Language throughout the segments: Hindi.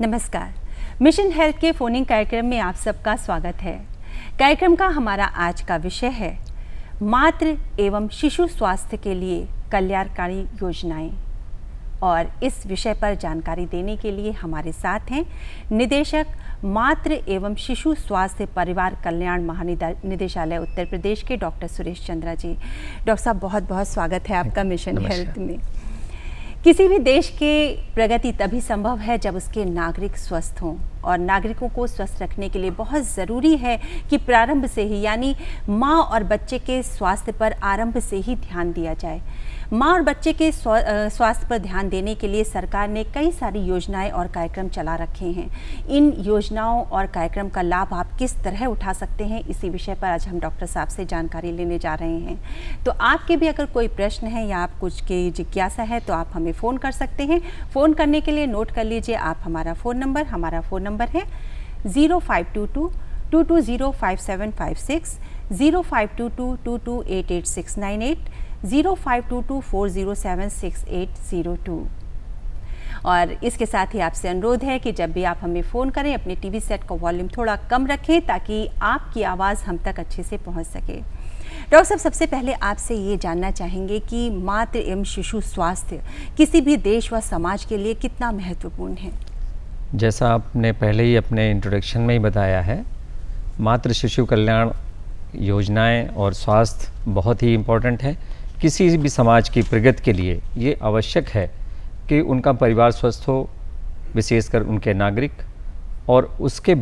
नमस्कार। मिशन हेल्थ के फोनिंग कार्यक्रम में आप सबका स्वागत है। कार्यक्रम का हमारा आज का विषय है मातृ एवं शिशु स्वास्थ्य के लिए कल्याणकारी योजनाएं। और इस विषय पर जानकारी देने के लिए हमारे साथ हैं निदेशक मातृ एवं शिशु स्वास्थ्य परिवार कल्याण महानिदेशालय उत्तर प्रदेश के डॉक्टर सुरेश चंद्रा जी। डॉक्टर साहब, बहुत बहुत स्वागत है आपका मिशन हेल्थ में। किसी भी देश के प्रगति तभी संभव है जब उसके नागरिक स्वस्थ हों, और नागरिकों को स्वस्थ रखने के लिए बहुत ज़रूरी है कि प्रारंभ से ही यानी माँ और बच्चे के स्वास्थ्य पर आरंभ से ही ध्यान दिया जाए। माँ और बच्चे के स्वास्थ्य पर ध्यान देने के लिए सरकार ने कई सारी योजनाएं और कार्यक्रम चला रखे हैं। इन योजनाओं और कार्यक्रम का लाभ आप किस तरह उठा सकते हैं, इसी विषय पर आज हम डॉक्टर साहब से जानकारी लेने जा रहे हैं। तो आपके भी अगर कोई प्रश्न है या आप कुछ की जिज्ञासा है तो आप हमें फ़ोन कर सकते हैं। फ़ोन करने के लिए नोट कर लीजिए आप हमारा फ़ोन नंबर है 0522-220-5756, 0522-2288-698, 0522-407-6802। और इसके साथ ही आपसे अनुरोध है कि जब भी आप हमें फ़ोन करें अपने टीवी सेट का वॉल्यूम थोड़ा कम रखें ताकि आपकी आवाज़ हम तक अच्छे से पहुंच सके। डॉक्टर साहब, सबसे पहले आपसे ये जानना चाहेंगे कि मातृ एवं शिशु स्वास्थ्य किसी भी देश व समाज के लिए कितना महत्वपूर्ण है? जैसा आपने पहले ही अपने इंट्रोडक्शन में ही बताया है, मातृ शिशु कल्याण योजनाएं और स्वास्थ्य बहुत ही इम्पोर्टेंट है। किसी भी समाज की प्रगति के लिए ये आवश्यक है कि उनका परिवार स्वस्थ हो, विशेषकर उनके नागरिक, और उसके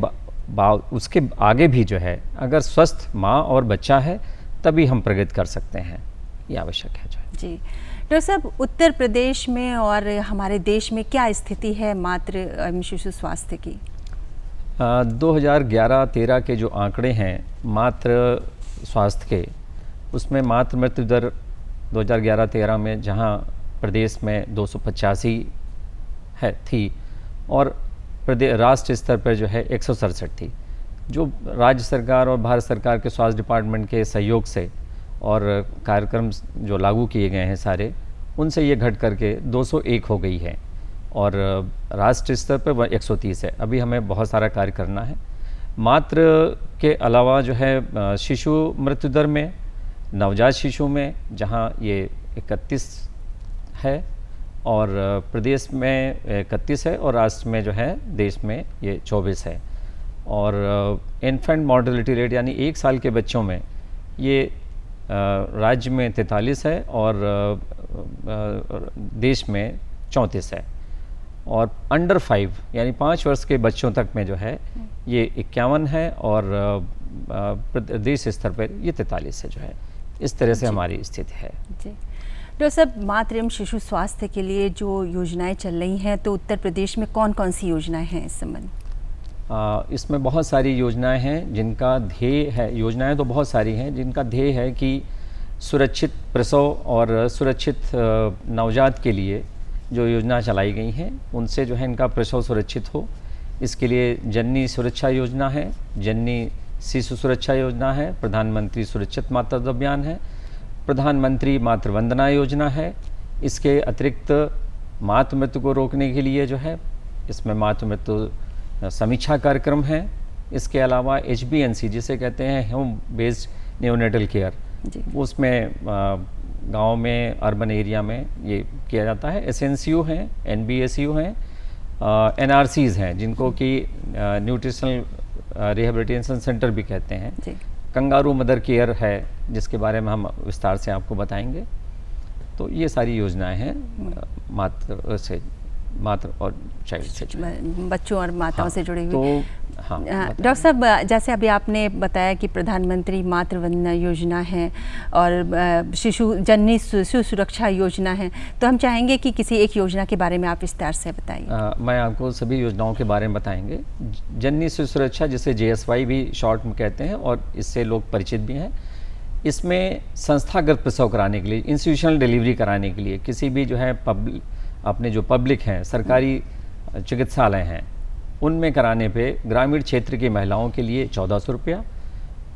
आगे भी जो है अगर स्वस्थ माँ और बच्चा है तभी हम प्रगति कर सकते हैं, ये आवश्यक है जो है। जी डॉक्टर साहब, उत्तर प्रदेश में और हमारे देश में क्या स्थिति है मातृ एवं शिशु स्वास्थ्य की? 2011-13 के जो आंकड़े हैं मातृ स्वास्थ्य के, उसमें मातृ मृत्यु दर 2011-13 में जहां प्रदेश में 285 थी और राष्ट्र स्तर पर जो है 167 थी। जो राज्य सरकार और भारत सरकार के स्वास्थ्य डिपार्टमेंट के सहयोग से और कार्यक्रम जो लागू किए गए हैं सारे, उनसे ये घट करके 201 हो गई है और राष्ट्रीय स्तर पर 130 है। अभी हमें बहुत सारा कार्य करना है। मातृ के अलावा जो है शिशु मृत्यु दर में, नवजात शिशु में जहां ये 31 है और प्रदेश में 31 है और राष्ट्र में जो है देश में ये 24 है। और इन्फेंट मॉर्टेलिटी रेट यानी 1 साल के बच्चों में ये राज्य में 43 है और देश में 34 है। और अंडर 5 यानी 5 वर्ष के बच्चों तक में जो है ये 51 है और देश स्तर पर ये 43 है जो है। इस तरह से हमारी स्थिति है। जी डॉक्टर साहब, मातृ एवं शिशु स्वास्थ्य के लिए जो योजनाएं चल रही हैं तो उत्तर प्रदेश में कौन कौन सी योजनाएं हैं इस संबंध? इसमें बहुत सारी योजनाएं हैं जिनका ध्येय है, योजनाएं तो बहुत सारी हैं जिनका ध्येय है कि सुरक्षित प्रसव और सुरक्षित नवजात के लिए जो योजना चलाई गई हैं उनसे जो है इनका प्रसव सुरक्षित हो। इसके लिए जननी सुरक्षा योजना है, जननी शिशु सुरक्षा योजना है, प्रधानमंत्री सुरक्षित मातृत्व अभियान है, प्रधानमंत्री मातृ वंदना योजना है। इसके अतिरिक्त मातृ मृत्यु को रोकने के लिए जो है इसमें मातृ मृत्यु समीक्षा कार्यक्रम है। इसके अलावा HBNC जिसे कहते हैं होम बेस्ड नियोनेटल केयर, उसमें गांव में अर्बन एरिया में ये किया जाता है। SNCU हैं, NBSU हैं, NRCs हैं जिनको कि न्यूट्रिशनल रिहेबिलिटेशन सेंटर भी कहते हैं। कंगारू मदर केयर है जिसके बारे में हम विस्तार से आपको बताएंगे। तो ये सारी योजनाएं हैं मातृ और चाइल्ड से, बच्चों और माताओं से जुड़ी हुई। तो डॉक्टर साहब, जैसे अभी आपने बताया कि प्रधानमंत्री मातृ वंदना योजना है और जननी शिशु सुरक्षा योजना है, तो हम चाहेंगे कि किसी एक योजना के बारे में आप विस्तार से बताइए। मैं आपको सभी योजनाओं के बारे में बताएंगे। जननी शिशु सुरक्षा जिसे JSY भी शॉर्ट में कहते हैं और इससे लोग परिचित भी हैं। इसमें संस्थागत प्रसव कराने के लिए, इंस्टीट्यूशनल डिलीवरी कराने के लिए किसी भी जो है अपने जो पब्लिक हैं, सरकारी चिकित्सालय हैं, उनमें कराने पे ग्रामीण क्षेत्र की महिलाओं के लिए 1400 रुपया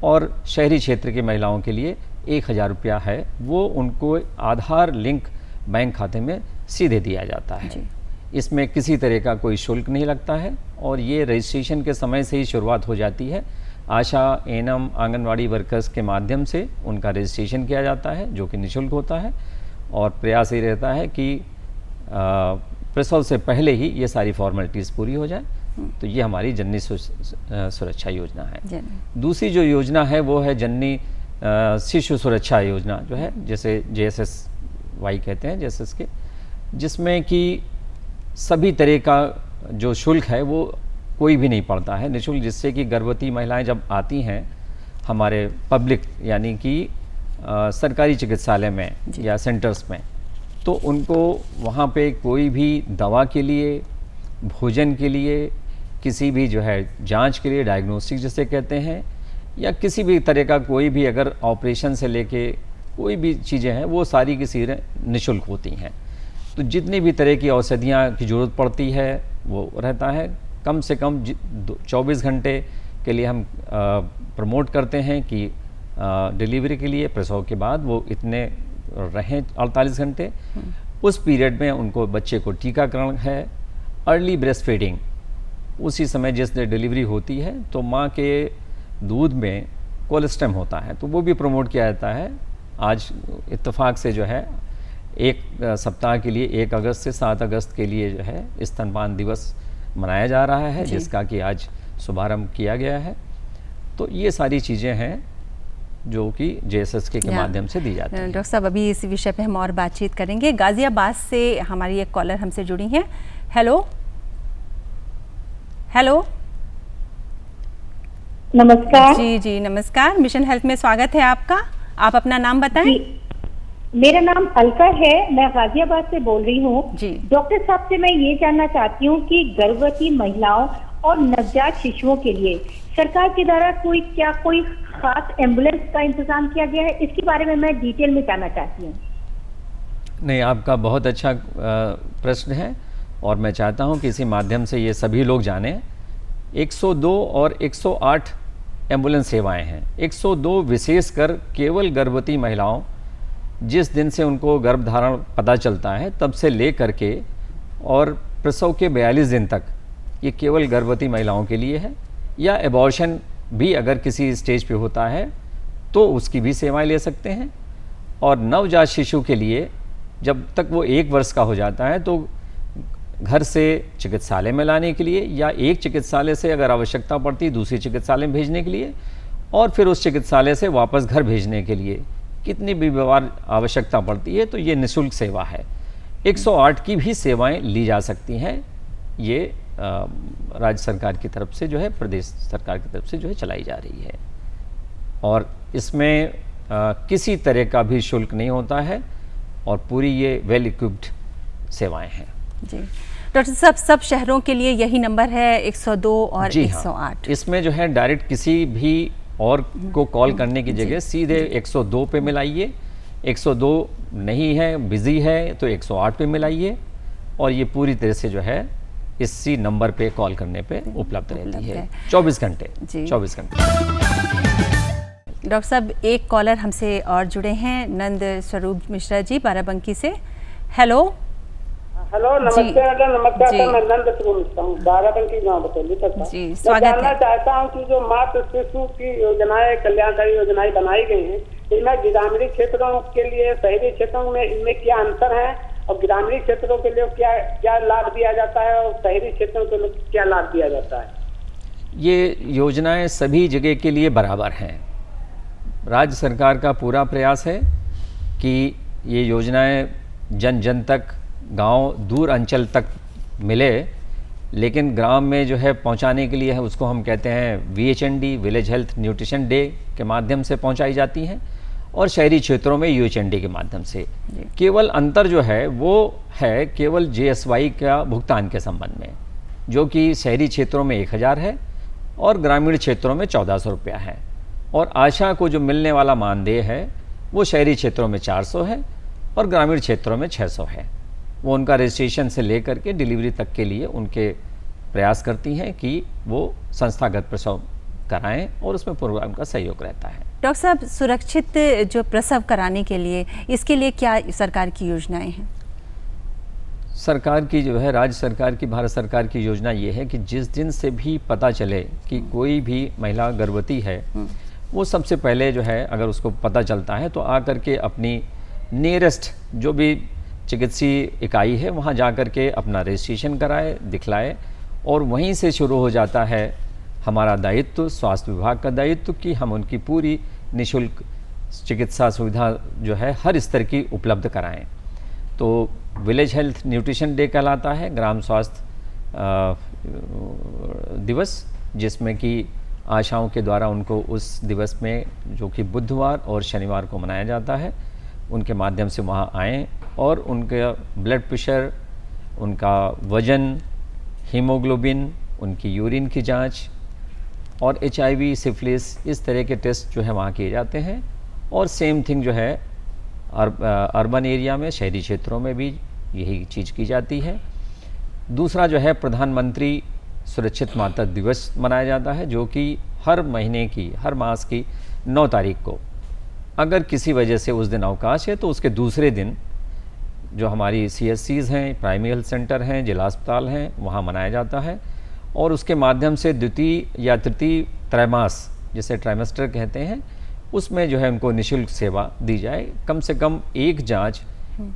और शहरी क्षेत्र की महिलाओं के लिए 1000 रुपया है। वो उनको आधार लिंक बैंक खाते में सीधे दिया जाता है। इसमें किसी तरह का कोई शुल्क नहीं लगता है और ये रजिस्ट्रेशन के समय से ही शुरुआत हो जाती है। आशा, एएनएम, आंगनवाड़ी वर्कर्स के माध्यम से उनका रजिस्ट्रेशन किया जाता है जो कि निःशुल्क होता है और प्रयास ये रहता है कि प्रसव से पहले ही ये सारी फॉर्मेलिटीज़ पूरी हो जाए। तो ये हमारी जननी सुरक्षा योजना है। दूसरी जो योजना है वो है जननी शिशु सुरक्षा योजना, जो है जैसे JSSY कहते हैं, JSS के, जिसमें कि सभी तरह का जो शुल्क है वो कोई भी नहीं पड़ता है, निःशुल्क, जिससे कि गर्भवती महिलाएं जब आती हैं हमारे पब्लिक यानी कि सरकारी चिकित्सालय में या सेंटर्स में, तो उनको वहाँ पे कोई भी दवा के लिए, भोजन के लिए, किसी भी जो है जांच के लिए, डायग्नोस्टिक जिसे कहते हैं, या किसी भी तरह का कोई भी अगर ऑपरेशन से लेके कोई भी चीज़ें हैं वो सारी की सारी निःशुल्क होती हैं। तो जितनी भी तरह की औषधियाँ की ज़रूरत पड़ती है वो रहता है। कम से कम 24 घंटे के लिए हम प्रमोट करते हैं कि डिलीवरी के लिए, प्रसव के बाद वो इतने रहें 48 घंटे। उस पीरियड में उनको बच्चे को टीकाकरण है, अर्ली ब्रेस्ट फीडिंग, उसी समय जिस डिलीवरी होती है तो माँ के दूध में कोलेस्ट्रम होता है तो वो भी प्रमोट किया जाता है। आज इत्तेफाक से जो है एक सप्ताह के लिए 1 अगस्त से 7 अगस्त के लिए जो है स्तनपान दिवस मनाया जा रहा है, जिसका कि आज शुभारंभ किया गया है। तो ये सारी चीज़ें हैं जो कि JSS के माध्यम से दी जाती हैं। डॉक्टर साहब, अभी इस विषय पे हम और बातचीत करेंगे। गाजियाबाद से हमारी एक कॉलर हमसे जुड़ी हैं। हेलो हेलो, नमस्कार। जी नमस्कार, मिशन हेल्थ में स्वागत है आपका। आप अपना नाम बताएं। मेरा नाम अलका है, मैं गाजियाबाद से बोल रही हूँ। डॉक्टर साहब से मैं ये जानना चाहती हूँ कि गर्भवती महिलाओं और नवजात शिशुओं के लिए सरकार के द्वारा कोई खास एम्बुलेंस का इंतजाम किया गया है? इसके बारे में मैं डिटेल में जानना चाहती हूँ। नहीं, आपका बहुत अच्छा प्रश्न है और मैं चाहता हूँ कि इसी माध्यम से ये सभी लोग जानें। 102 और 108 एम्बुलेंस सेवाएं हैं। 102 विशेषकर केवल गर्भवती महिलाओं, जिस दिन से उनको गर्भधारण पता चलता है तब से ले करके और प्रसव के 42 दिन तक, ये केवल गर्भवती महिलाओं के लिए है। या एबॉर्शन भी अगर किसी स्टेज पे होता है तो उसकी भी सेवाएं ले सकते हैं। और नवजात शिशु के लिए जब तक वो 1 वर्ष का हो जाता है तो घर से चिकित्सालय में लाने के लिए, या एक चिकित्सालय से अगर आवश्यकता पड़ती है दूसरे चिकित्सालय में भेजने के लिए, और फिर उस चिकित्सालय से वापस घर भेजने के लिए कितनी भी व्यवहार आवश्यकता पड़ती है, तो ये निःशुल्क सेवा है। 108 की भी सेवाएं ली जा सकती हैं। ये राज्य सरकार की तरफ से जो है, प्रदेश सरकार की तरफ से जो है चलाई जा रही है और इसमें किसी तरह का भी शुल्क नहीं होता है और पूरी ये वेल इक्विप्ड सेवाएं हैं। जी डॉक्टर साहब, सब शहरों के लिए यही नंबर है 102 और 108? हाँ, इसमें जो है डायरेक्ट किसी भी और को कॉल करने की जगह सीधे 102 पे मिलाइए। 102 नहीं है, बिजी है, तो 108 पे मिलाइए और ये पूरी तरह से जो है इसी नंबर पे कॉल करने पे उपलब्ध रहती है 24 घंटे। 24 घंटे। डॉक्टर साहब, एक कॉलर हमसे और जुड़े हैं, नंद स्वरूप मिश्रा जी, बाराबंकी से। हेलो नमस्ते मैडम। नमस्कार सर, मैं नंद स्वरूप मिश्रा हूँ, बाराबंकी गाँव बतौली तक। जी स्वागत है। जानना चाहता हूँ कि जो मातृ शिशु की योजनाएं, कल्याणकारी योजनाएं बनाई गई हैं, इनमें ग्रामीण क्षेत्रों के लिए, शहरी क्षेत्रों में इनमें क्या अंतर है और ग्रामीण क्षेत्रों के लिए क्या लाभ दिया जाता है और शहरी क्षेत्रों के लिए क्या लाभ दिया जाता है? ये योजनाएं सभी जगह के लिए बराबर हैं। राज्य सरकार का पूरा प्रयास है कि ये योजनाएं जन जन तक, गांव दूर अंचल तक मिले, लेकिन ग्राम में जो है पहुंचाने के लिए है उसको हम कहते हैं VHND, village health nutrition day के माध्यम से पहुंचाई जाती हैं और शहरी क्षेत्रों में UHND के माध्यम से। केवल अंतर जो है वो है केवल JSY का भुगतान के संबंध में, जो कि शहरी क्षेत्रों में 1000 है और ग्रामीण क्षेत्रों में 1400 रुपया है। और आशा को जो मिलने वाला मानदेय है वो शहरी क्षेत्रों में 400 है और ग्रामीण क्षेत्रों में 600 है। वो उनका रजिस्ट्रेशन से लेकर के डिलीवरी तक के लिए उनके प्रयास करती हैं कि वो संस्थागत प्रसव कराएं और उसमें पूरा उनका सहयोग रहता है। डॉक्टर साहब, सुरक्षित जो प्रसव कराने के लिए, इसके लिए क्या सरकार की योजनाएं हैं? सरकार की जो है, राज्य सरकार की, भारत सरकार की योजना ये है कि जिस दिन से भी पता चले कि कोई भी महिला गर्भवती है, वो सबसे पहले जो है अगर उसको पता चलता है तो आकर के अपनी नियरेस्ट जो भी चिकित्सीय इकाई है वहाँ जा कर के अपना रजिस्ट्रेशन कराए, दिखलाए, और वहीं से शुरू हो जाता है हमारा दायित्व, स्वास्थ्य विभाग का दायित्व कि हम उनकी पूरी निःशुल्क चिकित्सा सुविधा जो है हर स्तर की उपलब्ध कराएं। तो विलेज हेल्थ न्यूट्रिशन डे कहलाता है, ग्राम स्वास्थ्य दिवस, जिसमें कि आशाओं के द्वारा उनको उस दिवस में, जो कि बुधवार और शनिवार को मनाया जाता है, उनके माध्यम से वहाँ आएँ और उनका ब्लड प्रेशर, उनका वज़न, हीमोग्लोबिन, उनकी यूरिन की जांच और HIV, सिफिलिस, इस तरह के टेस्ट जो है वहाँ किए जाते हैं। और सेम थिंग जो है अर्बन एरिया में, शहरी क्षेत्रों में भी यही चीज़ की जाती है। दूसरा जो है प्रधानमंत्री सुरक्षित मातृत्व दिवस मनाया जाता है, जो कि हर महीने की, हर मास की 9 तारीख को, अगर किसी वजह से उस दिन अवकाश है तो उसके दूसरे दिन जो हमारी CSCs हैं, प्राइमरी हेल्थ सेंटर हैं, जिला अस्पताल हैं, वहाँ मनाया जाता है। और उसके माध्यम से द्वितीय या तृतीय त्रैमास, जिसे ट्राइमेस्टर कहते हैं, उसमें जो है उनको निःशुल्क सेवा दी जाए। कम से कम एक जांच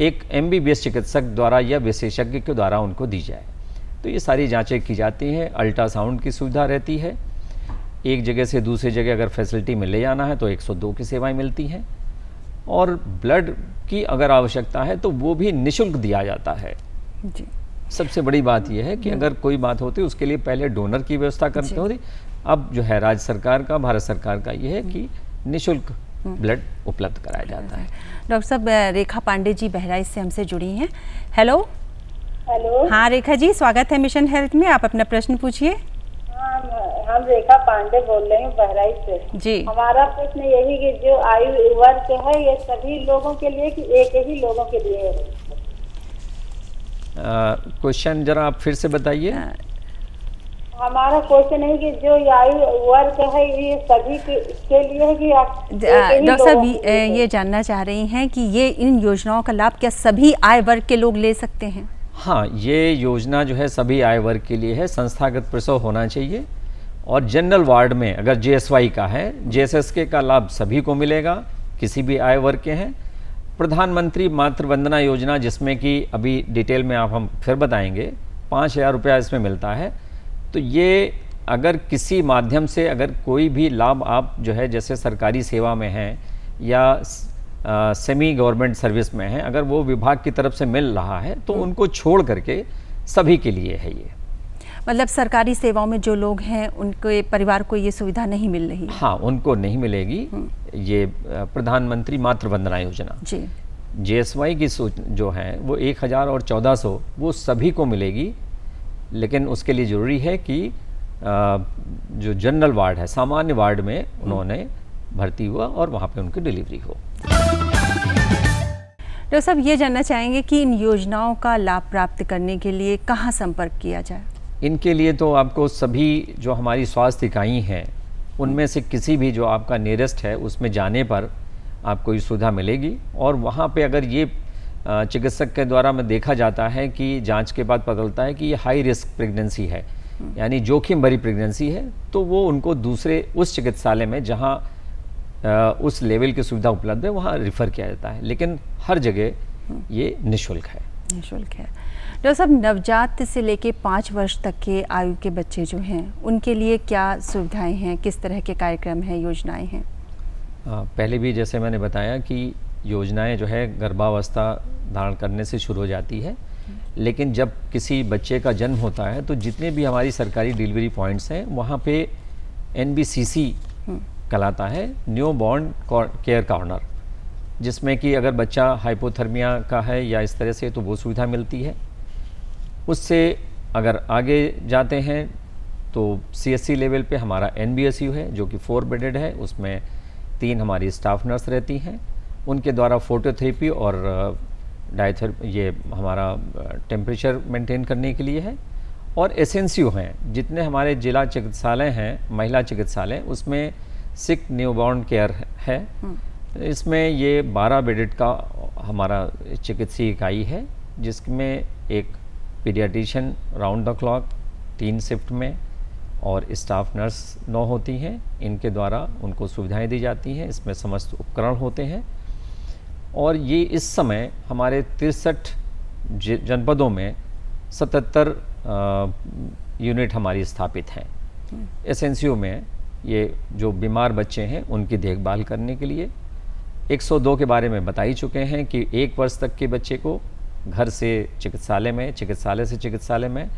एक MBBS चिकित्सक द्वारा या विशेषज्ञ के द्वारा उनको दी जाए। तो ये सारी जांचें की जाती हैं। अल्ट्रासाउंड की सुविधा रहती है। एक जगह से दूसरी जगह अगर फैसिलिटी में ले जाना है तो 102 की सेवाएं मिलती हैं। और ब्लड की अगर आवश्यकता है तो वो भी निःशुल्क दिया जाता है जी। सबसे बड़ी बात यह है कि अगर कोई बात होती है उसके लिए पहले डोनर की व्यवस्था करते होती। अब जो है राज्य सरकार का, भारत सरकार का ये है कि निःशुल्क ब्लड उपलब्ध कराया जाता है। डॉक्टर साहब, रेखा पांडे जी बहराइच से हमसे जुड़ी हैं। हेलो। हेलो। हाँ रेखा जी, स्वागत है मिशन हेल्थ में, आप अपना प्रश्न पूछिए। हम रेखा पांडे बोल रहे हैं बहराइच से जी। हमारा प्रश्न यही कि जो आयु वर्ग है ये सभी लोगों के लिए कि एक ही लोगों के लिए है? क्वेश्चन जरा आप फिर से बताइए। हमारा क्वेश्चन है कि जो आयु वर्ग है ये सभी के लिए है कि डॉक्टर साहब ये जानना चाह रही हैं कि ये इन योजनाओं का लाभ क्या सभी आय वर्ग के लोग ले सकते हैं? हाँ, ये योजना जो है सभी आय वर्ग के लिए है। संस्थागत प्रसव होना चाहिए और जनरल वार्ड में अगर JSY का है, JSSK का लाभ सभी को मिलेगा, किसी भी आय वर्ग के हैं। प्रधानमंत्री मातृ वंदना योजना, जिसमें कि अभी डिटेल में हम फिर बताएंगे, 5,000 रुपया इसमें मिलता है। तो ये अगर किसी माध्यम से अगर कोई भी लाभ आप जो है जैसे सरकारी सेवा में हैं या सेमी गवर्नमेंट सर्विस में हैं, अगर वो विभाग की तरफ से मिल रहा है तो उनको छोड़ करके सभी के लिए है ये। मतलब सरकारी सेवाओं में जो लोग हैं उनके परिवार को ये सुविधा नहीं मिल रही? हाँ, उनको नहीं मिलेगी ये प्रधानमंत्री मातृ वंदना योजना जी। JSY की जो है वो 1,000 और 1,400 वो सभी को मिलेगी, लेकिन उसके लिए ज़रूरी है कि जो जनरल वार्ड है, सामान्य वार्ड में उन्होंने भर्ती हुआ और वहाँ पे उनकी डिलीवरी हो। डॉक्टर साहब, ये जानना चाहेंगे कि इन योजनाओं का लाभ प्राप्त करने के लिए कहाँ संपर्क किया जाए? इनके लिए तो आपको सभी जो हमारी स्वास्थ्य इकाई हैं उनमें से किसी भी जो आपका नियरेस्ट है उसमें जाने पर आपको ये सुविधा मिलेगी। और वहाँ पे अगर ये चिकित्सक के द्वारा में देखा जाता है कि जांच के बाद पता चलता है कि ये हाई रिस्क प्रेगनेंसी है, यानी जोखिम भरी प्रेगनेंसी है, तो वो उनको दूसरे उस चिकित्सालय में जहाँ उस लेवल की सुविधा उपलब्ध है वहाँ रिफ़र किया जाता है। लेकिन हर जगह ये निःशुल्क है। निःशुल्क है। डॉक्टर साहब, नवजात से लेके 5 वर्ष तक के आयु के बच्चे जो हैं उनके लिए क्या सुविधाएं हैं, किस तरह के कार्यक्रम हैं, योजनाएं हैं? पहले भी जैसे मैंने बताया कि योजनाएं जो है गर्भावस्था धारण करने से शुरू हो जाती है, लेकिन जब किसी बच्चे का जन्म होता है तो जितने भी हमारी सरकारी डिलीवरी पॉइंट्स हैं वहाँ पे NBCC कहलाता है, न्यू बॉर्न केयर कॉर्नर, जिसमें कि अगर बच्चा हाइपोथर्मिया का है या इस तरह से तो वो सुविधा मिलती है। उससे अगर आगे जाते हैं तो CSC लेवल पे हमारा NBSU है जो कि 4 बेडेड है, उसमें 3 हमारी स्टाफ नर्स रहती हैं, उनके द्वारा फोटोथेरेपी और डायथेरेपी, ये हमारा टेम्परेचर मेंटेन करने के लिए है। और SNCU हैं, जितने हमारे जिला चिकित्सालय हैं, महिला चिकित्सालय, उसमें सिक न्यूबॉर्न केयर है। इसमें ये 12 बेडेड का हमारा चिकित्सीय इकाई है जिसमें एक paediatrician round the clock 3 shift में और स्टाफ नर्स 9 होती हैं। इनके द्वारा उनको सुविधाएं दी जाती हैं। इसमें समस्त उपकरण होते हैं और ये इस समय हमारे 63 जनपदों में 77 यूनिट हमारी स्थापित हैं। एसएनसीयू में ये जो बीमार बच्चे हैं उनकी देखभाल करने के लिए 102 के बारे में बता ही चुके हैं कि 1 वर्ष तक के बच्चे को घर से चिकित्सालय में, चिकित्सालय से चिकित्सालय में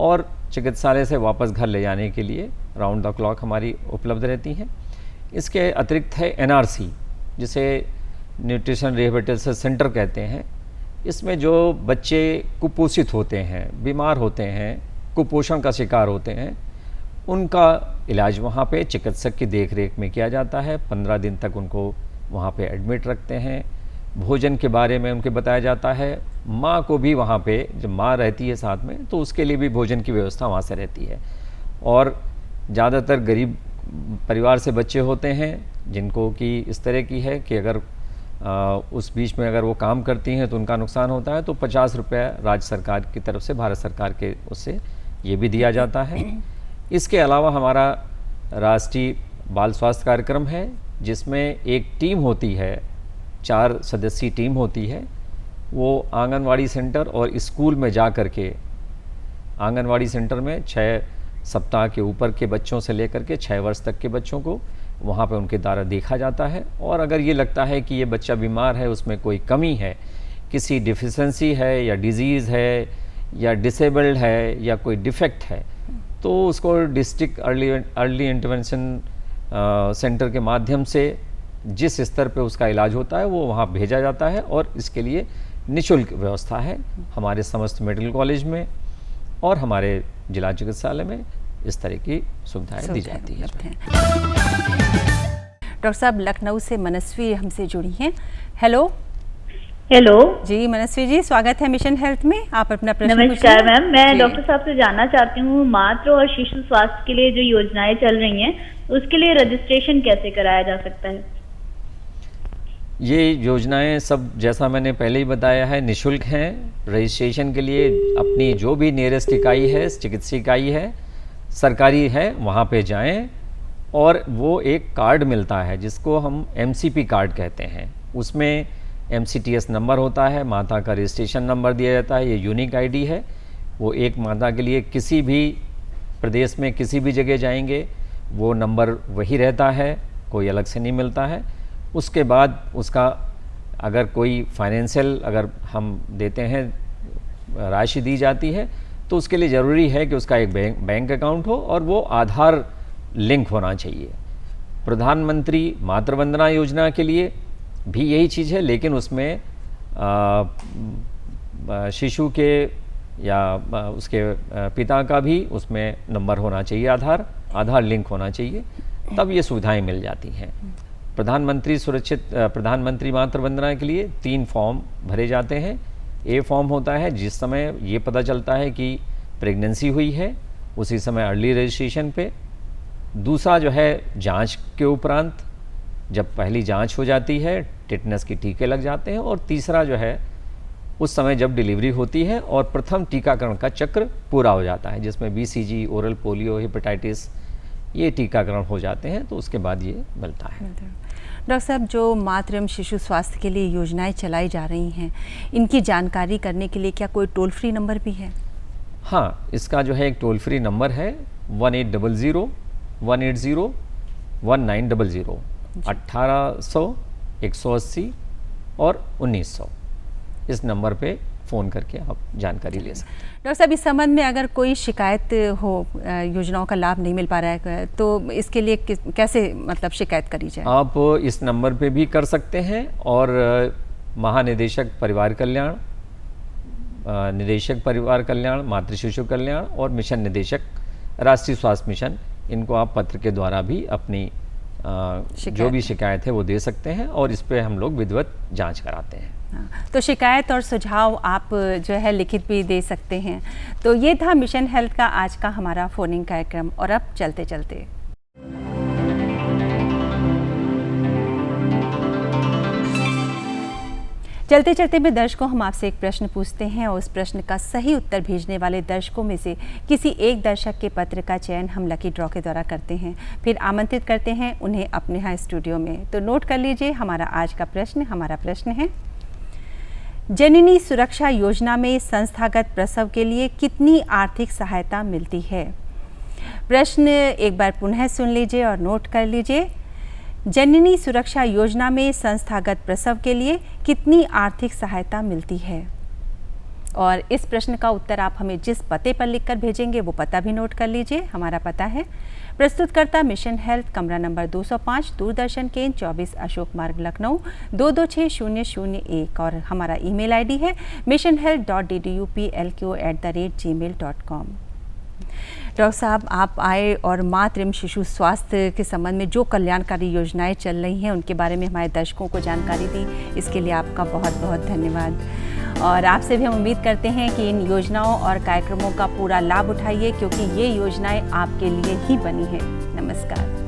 और चिकित्सालय से वापस घर ले जाने के लिए राउंड द क्लॉक हमारी उपलब्ध रहती हैं। इसके अतिरिक्त है एनआरसी, जिसे न्यूट्रिशन रिहेबिलिटेशन सेंटर कहते हैं। इसमें जो बच्चे कुपोषित होते हैं, बीमार होते हैं, कुपोषण का शिकार होते हैं, उनका इलाज वहाँ पे चिकित्सक की देखरेख में किया जाता है। 15 दिन तक उनको वहाँ पे एडमिट रखते हैं। भोजन के बारे में उनको बताया जाता है। माँ को भी वहाँ पे, जब माँ रहती है साथ में, तो उसके लिए भी भोजन की व्यवस्था वहाँ से रहती है। और ज़्यादातर गरीब परिवार से बच्चे होते हैं जिनको कि इस तरह की है कि अगर उस बीच में अगर वो काम करती हैं तो उनका नुकसान होता है, तो 50 रुपये राज्य सरकार की तरफ से, भारत सरकार के उससे ये भी दिया जाता है। इसके अलावा हमारा राष्ट्रीय बाल स्वास्थ्य कार्यक्रम है, जिसमें एक टीम होती है, 4 सदस्यीय टीम होती है। वो आंगनवाड़ी सेंटर और स्कूल में जा कर के, आंगनवाड़ी सेंटर में 6 सप्ताह के ऊपर के बच्चों से लेकर के 6 वर्ष तक के बच्चों को वहाँ पे उनके द्वारा देखा जाता है। और अगर ये लगता है कि ये बच्चा बीमार है, उसमें कोई कमी है, किसी डिफिशेंसी है या डिजीज़ है या डिसेबल्ड है या कोई डिफेक्ट है, तो उसको डिस्ट्रिक्ट अर्ली इंटरवेंशन सेंटर के माध्यम से जिस स्तर पे उसका इलाज होता है वो वहाँ भेजा जाता है। और इसके लिए निःशुल्क व्यवस्था है हमारे समस्त मेडिकल कॉलेज में और हमारे जिला चिकित्सालय में। इस तरह की सुविधाएं दी जाती है। डॉक्टर साहब, लखनऊ से मनस्वी हमसे जुड़ी हैं। हेलो हेलो जी मनस्वी जी, स्वागत है मिशन हेल्थ में। आप अपना प्रश्न नमस्कार मैम, मैं डॉक्टर साहब से जानना चाहती हूँ, मातृ और शिशु स्वास्थ्य के लिए जो योजनाएं चल रही हैं उसके लिए रजिस्ट्रेशन कैसे कराया जा सकता है? ये योजनाएं सब, जैसा मैंने पहले ही बताया है, निःशुल्क हैं। रजिस्ट्रेशन के लिए अपनी जो भी नियरेस्ट इकाई है, चिकित्सा इकाई है, सरकारी है, वहाँ पे जाएं और वो एक कार्ड मिलता है जिसको हम MCP कार्ड कहते हैं। उसमें MCTS नंबर होता है, माता का रजिस्ट्रेशन नंबर दिया जाता है, ये यूनिक आईडी है। वो एक माता के लिए किसी भी प्रदेश में किसी भी जगह जाएंगे वो नंबर वही रहता है, कोई अलग से नहीं मिलता है। उसके बाद उसका अगर कोई फाइनेंशियल अगर हम देते हैं, राशि दी जाती है, तो उसके लिए ज़रूरी है कि उसका एक बैंक अकाउंट हो और वो आधार लिंक होना चाहिए। प्रधानमंत्री मातृ वंदना योजना के लिए भी यही चीज़ है, लेकिन उसमें शिशु के या उसके पिता का भी उसमें नंबर होना चाहिए, आधार लिंक होना चाहिए, तब ये सुविधाएं मिल जाती हैं। प्रधानमंत्री मातृ वंदना के लिए 3 फॉर्म भरे जाते हैं। ए फॉर्म होता है जिस समय ये पता चलता है कि प्रेगनेंसी हुई है, उसी समय अर्ली रजिस्ट्रेशन पे। दूसरा जो है जांच के उपरांत, जब पहली जांच हो जाती है, टिटनेस के टीके लग जाते हैं। और तीसरा जो है उस समय जब डिलीवरी होती है और प्रथम टीकाकरण का चक्र पूरा हो जाता है, जिसमें BCG, ओरल पोलियो, हेपेटाइटिस, ये टीकाकरण हो जाते हैं, तो उसके बाद ये मिलता है। डॉक्टर साहब, जो मातृ एवं शिशु स्वास्थ्य के लिए योजनाएं चलाई जा रही हैं, इनकी जानकारी करने के लिए क्या कोई टोल फ्री नंबर भी है? हाँ, इसका जो है एक टोल फ्री नंबर है 1800 180 1900, 1800 180 और 1900। इस नंबर पे फ़ोन करके आप जानकारी ले सकते हैं। डॉक्टर साहब, इस संबंध में अगर कोई शिकायत हो, योजनाओं का लाभ नहीं मिल पा रहा है, तो इसके लिए कैसे मतलब शिकायत करी जाए? आप इस नंबर पे भी कर सकते हैं और महानिदेशक परिवार कल्याण, निदेशक परिवार कल्याण, मातृ शिशु कल्याण और मिशन निदेशक राष्ट्रीय स्वास्थ्य मिशन, इनको आप पत्र के द्वारा भी अपनी जो भी शिकायत है वो दे सकते हैं और इस पे हम लोग विधिवत जांच कराते हैं। तो शिकायत और सुझाव आप जो है लिखित भी दे सकते हैं। तो ये था मिशन हेल्थ का आज का हमारा फोनिंग कार्यक्रम। और अब चलते चलते चलते चलते में दर्शकों हम आपसे एक प्रश्न पूछते हैं और उस प्रश्न का सही उत्तर भेजने वाले दर्शकों में से किसी एक दर्शक के पत्र का चयन हम लकी ड्रॉ के द्वारा करते हैं, फिर आमंत्रित करते हैं उन्हें अपने यहाँ स्टूडियो में। तो नोट कर लीजिए हमारा आज का प्रश्न। हमारा प्रश्न है, जननी सुरक्षा योजना में संस्थागत प्रसव के लिए कितनी आर्थिक सहायता मिलती है? प्रश्न एक बार पुनः सुन लीजिए और नोट कर लीजिए। जननी सुरक्षा योजना में संस्थागत प्रसव के लिए कितनी आर्थिक सहायता मिलती है? और इस प्रश्न का उत्तर आप हमें जिस पते पर लिखकर भेजेंगे वो पता भी नोट कर लीजिए। हमारा पता है प्रस्तुतकर्ता मिशन हेल्थ, कमरा नंबर 205, दूरदर्शन केंद्र 24 अशोक मार्ग, लखनऊ 226001 और हमारा ईमेल आईडी है missionhealth.duplq@gmail.com। डॉक्टर साहब, आप आए और मातृ एवं शिशु स्वास्थ्य के संबंध में जो कल्याणकारी योजनाएं चल रही हैं उनके बारे में हमारे दर्शकों को जानकारी दी, इसके लिए आपका बहुत बहुत धन्यवाद। और आपसे भी हम उम्मीद करते हैं कि इन योजनाओं और कार्यक्रमों का पूरा लाभ उठाइए, क्योंकि ये योजनाएं आपके लिए ही बनी हैं। नमस्कार।